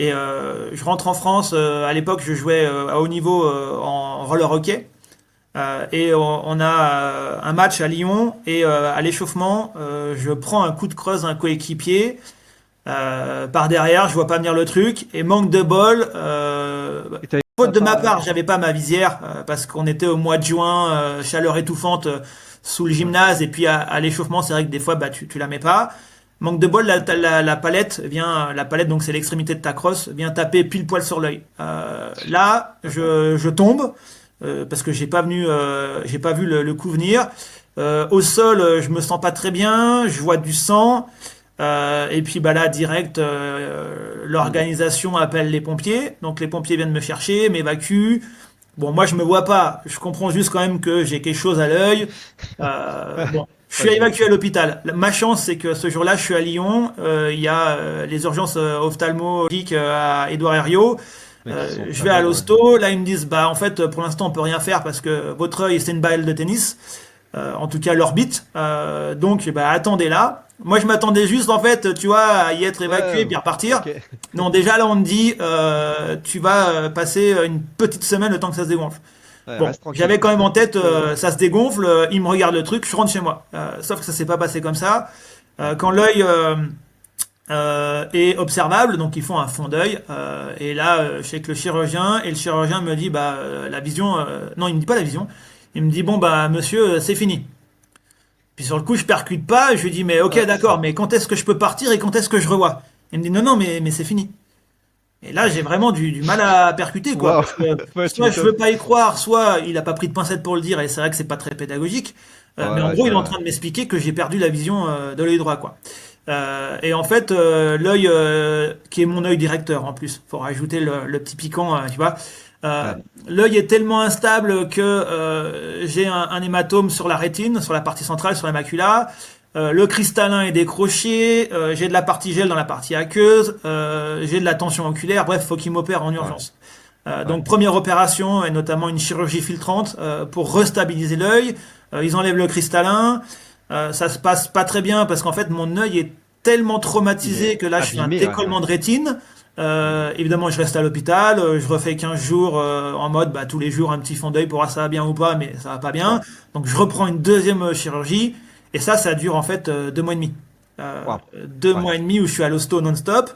Et je rentre en France. À l'époque, je jouais à haut niveau en roller hockey. Et on a un match à Lyon et à l'échauffement, je prends un coup de creuse d'un coéquipier par derrière, je vois pas venir le truc et manque de bol. Et t'avais Faute pas de ma pas. part, j'avais pas ma visière parce qu'on était au mois de juin, chaleur étouffante sous le Ouais. gymnase et puis à l'échauffement, c'est vrai que des fois bah tu la mets pas. Manque de bol, la palette vient, la palette donc c'est l'extrémité de ta crosse, vient taper pile poil sur l'œil. Là, D'accord. je tombe parce que j'ai pas vu le coup venir. Au sol, je me sens pas très bien, je vois du sang. Et puis bah là, direct, l'organisation appelle les pompiers. Donc les pompiers viennent me chercher, m'évacuent. Bon, moi je me vois pas. Je comprends juste quand même que j'ai quelque chose à l'œil. Bon, je Ouais, suis évacué à j'imagine. l'hôpital. Ma chance, c'est que ce jour-là, je suis à Lyon. Il y a les urgences ophtalmologiques à Édouard Herriot. Mais qui sont Je très vais à bonnes, ouais. l'hosto. Là, ils me disent, bah en fait, pour l'instant, on peut rien faire parce que votre œil, c'est une balle de tennis. En tout cas, l'orbite. Donc, bah attendez là. Moi, je m'attendais juste, en fait, tu vois, à y être évacué Ouais, puis à repartir. ok. Non, déjà là, on me dit, tu vas passer une petite semaine le temps que ça se dégonfle. Ouais, Bon, reste tranquille. j'avais quand même en tête, ça se dégonfle, il me regarde le truc, je rentre chez moi. Sauf que ça s'est pas passé comme ça. Ouais. Quand l'œil est observable, donc ils font un fond d'œil, et là, je suis avec le chirurgien, et le chirurgien me dit, bah, la vision, non, il me dit pas la vision, il me dit, bon, bah, monsieur, c'est fini. Puis sur le coup, je percute pas, je lui dis, mais ok, Ouais, d'accord, mais quand est-ce que je peux partir et quand est-ce que je revois? Il me dit, non, non, mais c'est fini. Et là, j'ai vraiment du mal à percuter, quoi, Waouh. parce que Ouais, tu soit je m'étonnes. veux pas y croire, soit il a pas pris de pincettes pour le dire, et c'est vrai que c'est pas très pédagogique. Mais en Ouais, gros, il est en train de m'expliquer que j'ai perdu la vision de l'œil droit, quoi. Et en fait, l'œil qui est mon œil directeur en plus, faut rajouter le petit piquant, tu vois. Euh, ouais. L'œil est tellement instable que j'ai un hématome sur la rétine, sur la partie centrale, sur la macula. Le cristallin est décroché, j'ai de la partigelle dans la partie aqueuse, j'ai de la tension oculaire, bref, faut qu'il m'opère en Ouais. urgence. Ouais. Donc première opération, et notamment une chirurgie filtrante pour restabiliser l'œil. Ils enlèvent le cristallin. Ça se passe pas très bien parce qu'en fait mon œil est tellement Il traumatisé est que là je fais un abîmé, ouais. décollement de rétine. Hmm. Évidemment, je reste à l'hôpital, je refais 15 jours en mode bah, tous les jours un petit fond d'œil pour voir si ça va bien ou pas, mais ça va pas bien. Ouais. Donc je reprends une deuxième chirurgie et ça dure en fait 2 mois et demi. Waouh. Deux Ouais. mois et demi où je suis à l'hosto non-stop.